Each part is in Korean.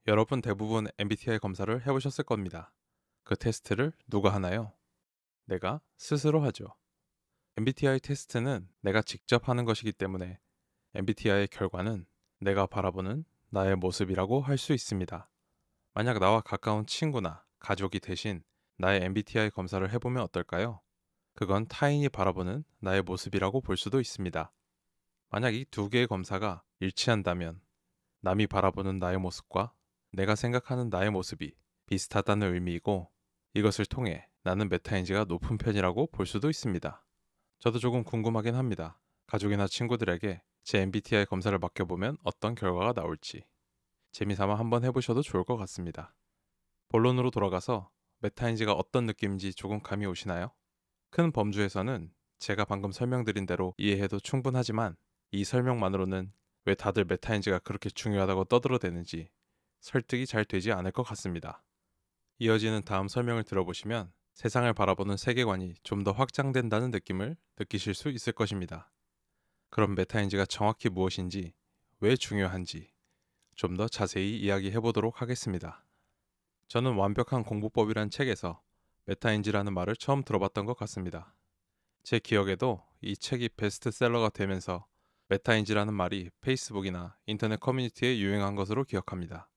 여러분 대부분 MBTI 검사를 해보셨을 겁니다. 그 테스트를 누가 하나요? 내가 스스로 하죠. MBTI 테스트는 내가 직접 하는 것이기 때문에 MBTI의 결과는 내가 바라보는 나의 모습이라고 할 수 있습니다. 만약 나와 가까운 친구나 가족이 대신 나의 MBTI 검사를 해보면 어떨까요? 그건 타인이 바라보는 나의 모습이라고 볼 수도 있습니다. 만약 이 두 개의 검사가 일치한다면 남이 바라보는 나의 모습과 내가 생각하는 나의 모습이 비슷하다는 의미이고, 이것을 통해 나는 메타인지가 높은 편이라고 볼 수도 있습니다. 저도 조금 궁금하긴 합니다. 가족이나 친구들에게 제 MBTI 검사를 맡겨보면 어떤 결과가 나올지 재미삼아 한번 해보셔도 좋을 것 같습니다. 본론으로 돌아가서 메타인지가 어떤 느낌인지 조금 감이 오시나요? 큰 범주에서는 제가 방금 설명드린 대로 이해해도 충분하지만, 이 설명만으로는 왜 다들 메타인지가 그렇게 중요하다고 떠들어대는지 설득이 잘 되지 않을 것 같습니다. 이어지는 다음 설명을 들어보시면 세상을 바라보는 세계관이 좀 더 확장된다는 느낌을 느끼실 수 있을 것입니다. 그럼 메타인지가 정확히 무엇인지, 왜 중요한지 좀 더 자세히 이야기해 보도록 하겠습니다. 저는 완벽한 공부법이란 책에서 메타인지라는 말을 처음 들어봤던 것 같습니다. 제 기억에도 이 책이 베스트셀러가 되면서 메타인지라는 말이 페이스북이나 인터넷 커뮤니티에 유행한 것으로 기억합니다.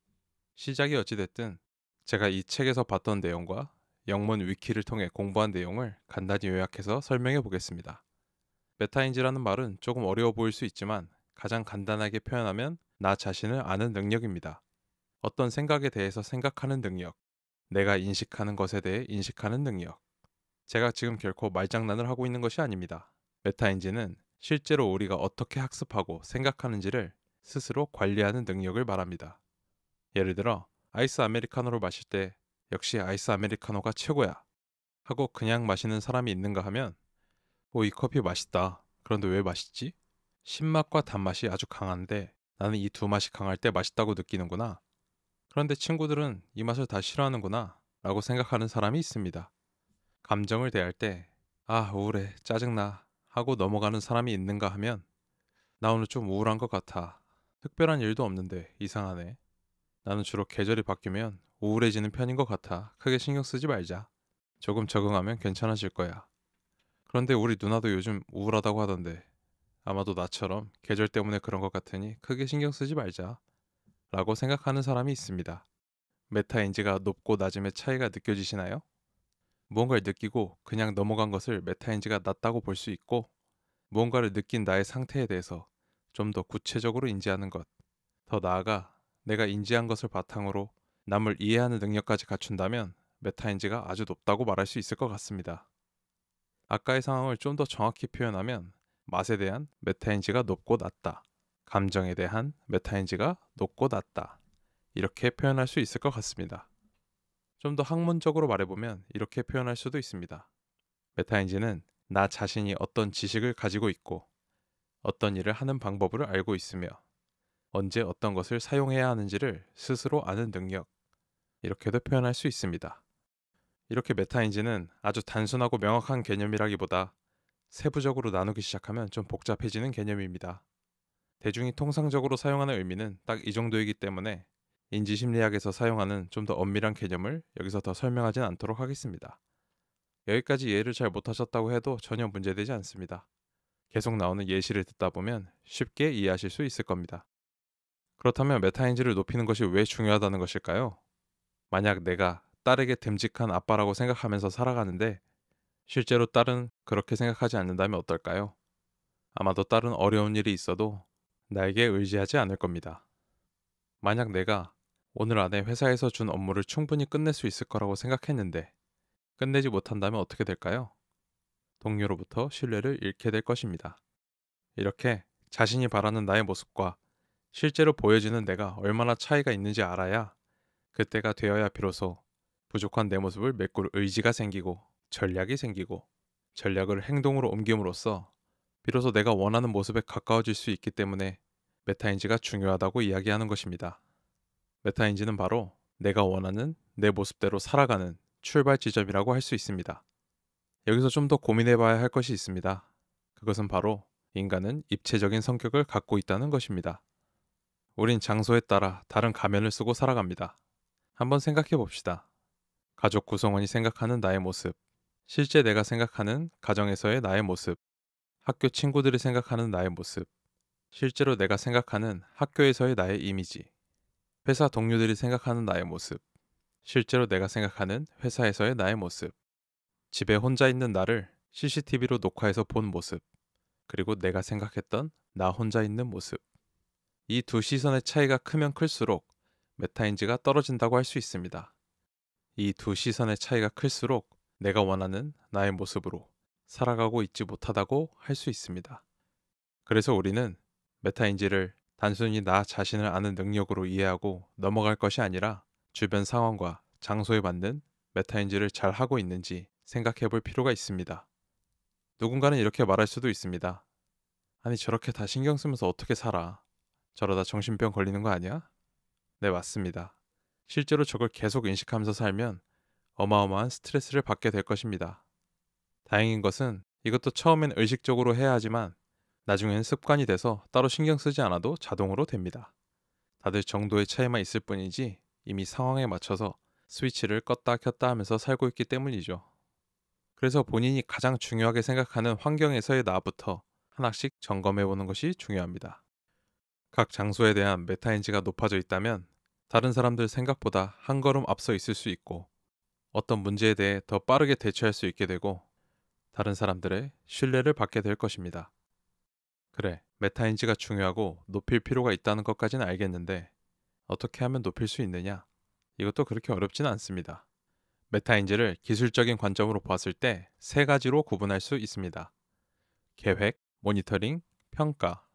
시작이 어찌됐든 제가 이 책에서 봤던 내용과 영문 위키를 통해 공부한 내용을 간단히 요약해서 설명해 보겠습니다. 메타인지라는 말은 조금 어려워 보일 수 있지만, 가장 간단하게 표현하면 나 자신을 아는 능력입니다. 어떤 생각에 대해서 생각하는 능력, 내가 인식하는 것에 대해 인식하는 능력. 제가 지금 결코 말장난을 하고 있는 것이 아닙니다. 메타인지는 실제로 우리가 어떻게 학습하고 생각하는지를 스스로 관리하는 능력을 말합니다. 예를 들어 아이스 아메리카노를 마실 때 역시 아이스 아메리카노가 최고야 하고 그냥 마시는 사람이 있는가 하면, 이 커피 맛있다. 그런데 왜 맛있지? 신맛과 단맛이 아주 강한데 나는 이 두 맛이 강할 때 맛있다고 느끼는구나. 그런데 친구들은 이 맛을 다 싫어하는구나 라고 생각하는 사람이 있습니다. 감정을 대할 때 우울해, 짜증나 하고 넘어가는 사람이 있는가 하면, 나 오늘 좀 우울한 것 같아. 특별한 일도 없는데 이상하네. 나는 주로 계절이 바뀌면 우울해지는 편인 것 같아. 크게 신경 쓰지 말자. 조금 적응하면 괜찮아질 거야. 그런데 우리 누나도 요즘 우울하다고 하던데, 아마도 나처럼 계절 때문에 그런 것 같으니 크게 신경 쓰지 말자 라고 생각하는 사람이 있습니다. 메타인지가 높고 낮음의 차이가 느껴지시나요? 무언가를 느끼고 그냥 넘어간 것을 메타인지가 낮다고 볼 수 있고, 무언가를 느낀 나의 상태에 대해서 좀 더 구체적으로 인지하는 것, 더 나아가 내가 인지한 것을 바탕으로 남을 이해하는 능력까지 갖춘다면 메타인지가 아주 높다고 말할 수 있을 것 같습니다. 아까의 상황을 좀 더 정확히 표현하면, 맛에 대한 메타인지가 높고 낮다, 감정에 대한 메타인지가 높고 낮다, 이렇게 표현할 수 있을 것 같습니다. 좀 더 학문적으로 말해보면 이렇게 표현할 수도 있습니다. 메타인지는 나 자신이 어떤 지식을 가지고 있고 어떤 일을 하는 방법을 알고 있으며 언제 어떤 것을 사용해야 하는지를 스스로 아는 능력, 이렇게도 표현할 수 있습니다. 이렇게 메타인지는 아주 단순하고 명확한 개념이라기보다 세부적으로 나누기 시작하면 좀 복잡해지는 개념입니다. 대중이 통상적으로 사용하는 의미는 딱 이 정도이기 때문에 인지심리학에서 사용하는 좀 더 엄밀한 개념을 여기서 더 설명하진 않도록 하겠습니다. 여기까지 이해를 잘 못하셨다고 해도 전혀 문제되지 않습니다. 계속 나오는 예시를 듣다 보면 쉽게 이해하실 수 있을 겁니다. 그렇다면 메타인지를 높이는 것이 왜 중요하다는 것일까요? 만약 내가 딸에게 듬직한 아빠라고 생각하면서 살아가는데 실제로 딸은 그렇게 생각하지 않는다면 어떨까요? 아마도 딸은 어려운 일이 있어도 나에게 의지하지 않을 겁니다. 만약 내가 오늘 안에 회사에서 준 업무를 충분히 끝낼 수 있을 거라고 생각했는데 끝내지 못한다면 어떻게 될까요? 동료로부터 신뢰를 잃게 될 것입니다. 이렇게 자신이 바라는 나의 모습과 실제로 보여지는 내가 얼마나 차이가 있는지 알아야, 그때가 되어야 비로소 부족한 내 모습을 메꿀 의지가 생기고 전략이 생기고, 전략을 행동으로 옮김으로써 비로소 내가 원하는 모습에 가까워질 수 있기 때문에 메타인지가 중요하다고 이야기하는 것입니다. 메타인지는 바로 내가 원하는 내 모습대로 살아가는 출발 지점이라고 할 수 있습니다. 여기서 좀 더 고민해 봐야 할 것이 있습니다. 그것은 바로 인간은 입체적인 성격을 갖고 있다는 것입니다. 우린 장소에 따라 다른 가면을 쓰고 살아갑니다. 한번 생각해 봅시다. 가족 구성원이 생각하는 나의 모습, 실제 내가 생각하는 가정에서의 나의 모습, 학교 친구들이 생각하는 나의 모습, 실제로 내가 생각하는 학교에서의 나의 이미지, 회사 동료들이 생각하는 나의 모습, 실제로 내가 생각하는 회사에서의 나의 모습, 집에 혼자 있는 나를 CCTV로 녹화해서 본 모습, 그리고 내가 생각했던 나 혼자 있는 모습. 이 두 시선의 차이가 크면 클수록 메타인지가 떨어진다고 할 수 있습니다. 이 두 시선의 차이가 클수록 내가 원하는 나의 모습으로 살아가고 있지 못하다고 할 수 있습니다. 그래서 우리는 메타인지를 단순히 나 자신을 아는 능력으로 이해하고 넘어갈 것이 아니라 주변 상황과 장소에 맞는 메타인지를 잘 하고 있는지 생각해 볼 필요가 있습니다. 누군가는 이렇게 말할 수도 있습니다. 아니, 저렇게 다 신경 쓰면서 어떻게 살아? 저러다 정신병 걸리는 거 아니야? 네, 맞습니다. 실제로 저걸 계속 인식하면서 살면 어마어마한 스트레스를 받게 될 것입니다. 다행인 것은 이것도 처음엔 의식적으로 해야 하지만 나중엔 습관이 돼서 따로 신경 쓰지 않아도 자동으로 됩니다. 다들 정도의 차이만 있을 뿐이지 이미 상황에 맞춰서 스위치를 껐다 켰다 하면서 살고 있기 때문이죠. 그래서 본인이 가장 중요하게 생각하는 환경에서의 나부터 하나씩 점검해 보는 것이 중요합니다. 각 장소에 대한 메타인지가 높아져 있다면 다른 사람들 생각보다 한 걸음 앞서 있을 수 있고 어떤 문제에 대해 더 빠르게 대처할 수 있게 되고 다른 사람들의 신뢰를 받게 될 것입니다. 그래, 메타인지가 중요하고 높일 필요가 있다는 것까지는 알겠는데 어떻게 하면 높일 수 있느냐? 이것도 그렇게 어렵지는 않습니다. 메타인지를 기술적인 관점으로 보았을 때 세 가지로 구분할 수 있습니다. 계획, 모니터링, 평가.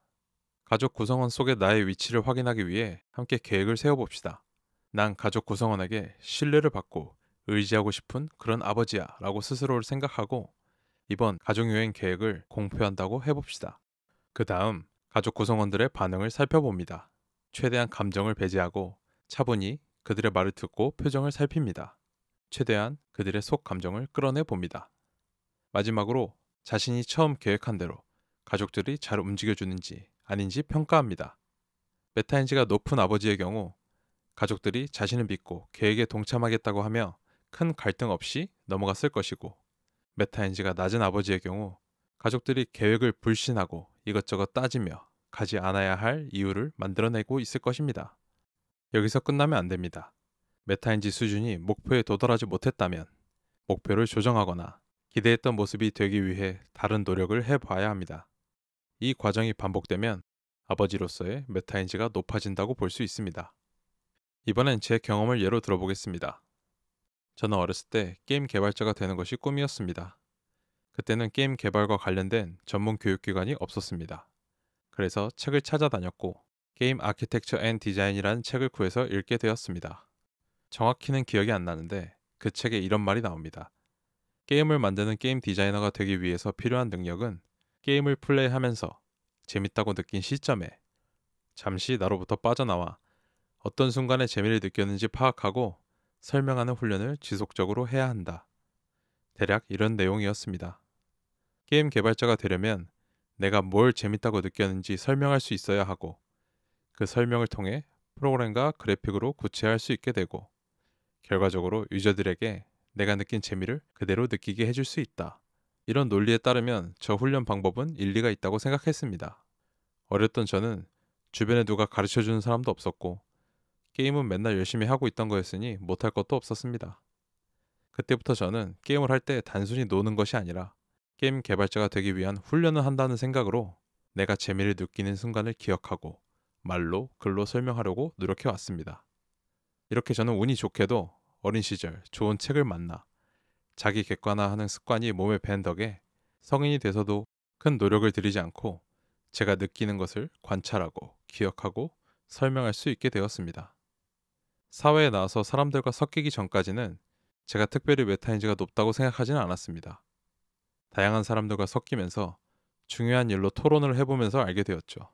가족 구성원 속의 나의 위치를 확인하기 위해 함께 계획을 세워봅시다. 난 가족 구성원에게 신뢰를 받고 의지하고 싶은 그런 아버지야 라고 스스로를 생각하고 이번 가족여행 계획을 공표한다고 해봅시다. 그 다음 가족 구성원들의 반응을 살펴봅니다. 최대한 감정을 배제하고 차분히 그들의 말을 듣고 표정을 살핍니다. 최대한 그들의 속 감정을 끌어내 봅니다. 마지막으로 자신이 처음 계획한 대로 가족들이 잘 움직여주는지 아닌지 평가합니다. 메타인지가 높은 아버지의 경우 가족들이 자신을 믿고 계획에 동참하겠다고 하며 큰 갈등 없이 넘어갔을 것이고 메타인지가 낮은 아버지의 경우 가족들이 계획을 불신하고 이것저것 따지며 가지 않아야 할 이유를 만들어내고 있을 것입니다. 여기서 끝나면 안 됩니다. 메타인지 수준이 목표에 도달하지 못했다면 목표를 조정하거나 기대했던 모습이 되기 위해 다른 노력을 해봐야 합니다. 이 과정이 반복되면 아버지로서의 메타인지가 높아진다고 볼 수 있습니다. 이번엔 제 경험을 예로 들어보겠습니다. 저는 어렸을 때 게임 개발자가 되는 것이 꿈이었습니다. 그때는 게임 개발과 관련된 전문 교육기관이 없었습니다. 그래서 책을 찾아다녔고 게임 아키텍처 앤 디자인이라는 책을 구해서 읽게 되었습니다. 정확히는 기억이 안 나는데 그 책에 이런 말이 나옵니다. 게임을 만드는 게임 디자이너가 되기 위해서 필요한 능력은 게임을 플레이하면서 재밌다고 느낀 시점에 잠시 나로부터 빠져나와 어떤 순간에 재미를 느꼈는지 파악하고 설명하는 훈련을 지속적으로 해야 한다. 대략 이런 내용이었습니다. 게임 개발자가 되려면 내가 뭘 재밌다고 느꼈는지 설명할 수 있어야 하고 그 설명을 통해 프로그램과 그래픽으로 구체화할 수 있게 되고 결과적으로 유저들에게 내가 느낀 재미를 그대로 느끼게 해줄 수 있다. 이런 논리에 따르면 저 훈련 방법은 일리가 있다고 생각했습니다. 어렸던 저는 주변에 누가 가르쳐주는 사람도 없었고 게임은 맨날 열심히 하고 있던 거였으니 못할 것도 없었습니다. 그때부터 저는 게임을 할 때 단순히 노는 것이 아니라 게임 개발자가 되기 위한 훈련을 한다는 생각으로 내가 재미를 느끼는 순간을 기억하고 말로 글로 설명하려고 노력해 왔습니다. 이렇게 저는 운이 좋게도 어린 시절 좋은 책을 만나 자기 객관화하는 습관이 몸에 밴 덕에 성인이 돼서도 큰 노력을 들이지 않고 제가 느끼는 것을 관찰하고 기억하고 설명할 수 있게 되었습니다. 사회에 나와서 사람들과 섞이기 전까지는 제가 특별히 메타인지가 높다고 생각하지는 않았습니다. 다양한 사람들과 섞이면서 중요한 일로 토론을 해보면서 알게 되었죠.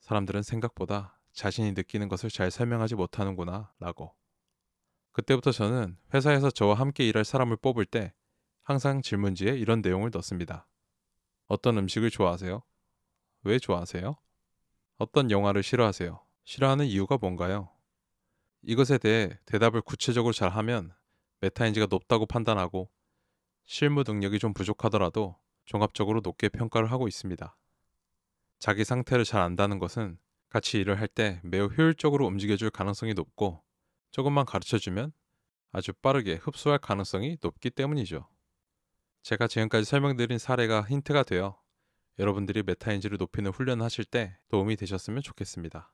사람들은 생각보다 자신이 느끼는 것을 잘 설명하지 못하는구나 라고. 그때부터 저는 회사에서 저와 함께 일할 사람을 뽑을 때 항상 질문지에 이런 내용을 넣습니다. 어떤 음식을 좋아하세요? 왜 좋아하세요? 어떤 영화를 싫어하세요? 싫어하는 이유가 뭔가요? 이것에 대해 대답을 구체적으로 잘하면 메타인지가 높다고 판단하고 실무 능력이 좀 부족하더라도 종합적으로 높게 평가를 하고 있습니다. 자기 상태를 잘 안다는 것은 같이 일을 할 때 매우 효율적으로 움직여줄 가능성이 높고 조금만 가르쳐주면 아주 빠르게 흡수할 가능성이 높기 때문이죠. 제가 지금까지 설명드린 사례가 힌트가 되어 여러분들이 메타인지를 높이는 훈련을 하실 때 도움이 되셨으면 좋겠습니다.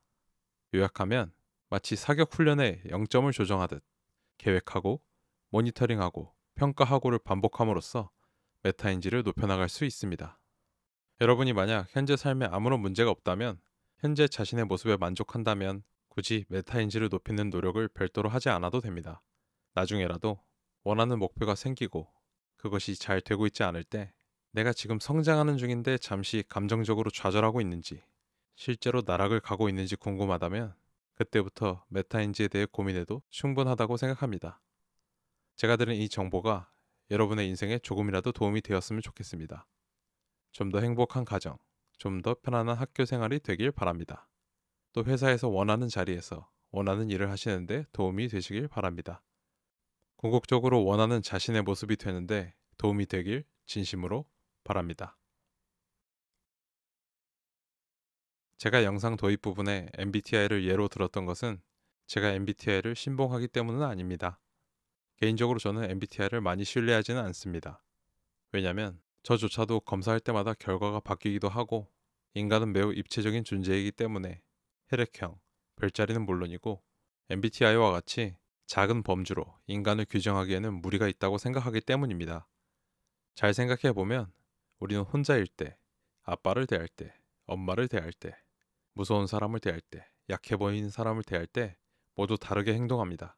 요약하면 마치 사격 훈련의 0점을 조정하듯 계획하고 모니터링하고 평가하고를 반복함으로써 메타인지를 높여나갈 수 있습니다. 여러분이 만약 현재 삶에 아무런 문제가 없다면, 현재 자신의 모습에 만족한다면 굳이 메타인지를 높이는 노력을 별도로 하지 않아도 됩니다. 나중에라도 원하는 목표가 생기고 그것이 잘 되고 있지 않을 때, 내가 지금 성장하는 중인데 잠시 감정적으로 좌절하고 있는지, 실제로 나락을 가고 있는지 궁금하다면 그때부터 메타인지에 대해 고민해도 충분하다고 생각합니다. 제가 드린 이 정보가 여러분의 인생에 조금이라도 도움이 되었으면 좋겠습니다. 좀 더 행복한 가정, 좀 더 편안한 학교 생활이 되길 바랍니다. 또 회사에서 원하는 자리에서 원하는 일을 하시는데 도움이 되시길 바랍니다. 궁극적으로 원하는 자신의 모습이 되는데 도움이 되길 진심으로 바랍니다. 제가 영상 도입 부분에 MBTI를 예로 들었던 것은 제가 MBTI를 신봉하기 때문은 아닙니다. 개인적으로 저는 MBTI를 많이 신뢰하지는 않습니다. 왜냐면 저조차도 검사할 때마다 결과가 바뀌기도 하고 인간은 매우 입체적인 존재이기 때문에 혈액형, 별자리는 물론이고 MBTI와 같이 작은 범주로 인간을 규정하기에는 무리가 있다고 생각하기 때문입니다. 잘 생각해보면 우리는 혼자일 때, 아빠를 대할 때, 엄마를 대할 때, 무서운 사람을 대할 때, 약해 보이는 사람을 대할 때 모두 다르게 행동합니다.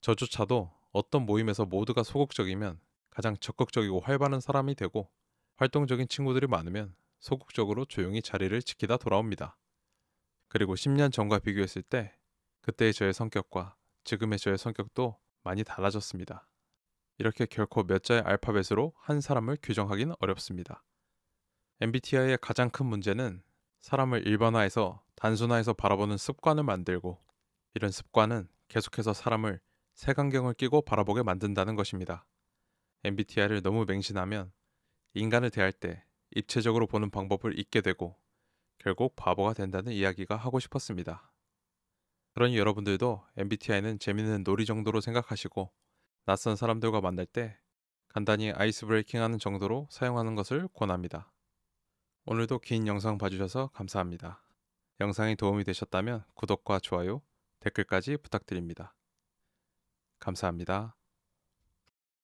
저조차도 어떤 모임에서 모두가 소극적이면 가장 적극적이고 활발한 사람이 되고, 활동적인 친구들이 많으면 소극적으로 조용히 자리를 지키다 돌아옵니다. 그리고 10년 전과 비교했을 때 그때의 저의 성격과 지금의 저의 성격도 많이 달라졌습니다. 이렇게 결코 몇 자의 알파벳으로 한 사람을 규정하기는 어렵습니다. MBTI의 가장 큰 문제는 사람을 일반화해서 단순화해서 바라보는 습관을 만들고, 이런 습관은 계속해서 사람을 색안경을 끼고 바라보게 만든다는 것입니다. MBTI를 너무 맹신하면 인간을 대할 때 입체적으로 보는 방법을 잊게 되고 결국 바보가 된다는 이야기가 하고 싶었습니다. 그러니 여러분들도 MBTI는 재밌는 놀이 정도로 생각하시고 낯선 사람들과 만날 때 간단히 아이스 브레이킹하는 정도로 사용하는 것을 권합니다. 오늘도 긴 영상 봐주셔서 감사합니다. 영상이 도움이 되셨다면 구독과 좋아요, 댓글까지 부탁드립니다. 감사합니다.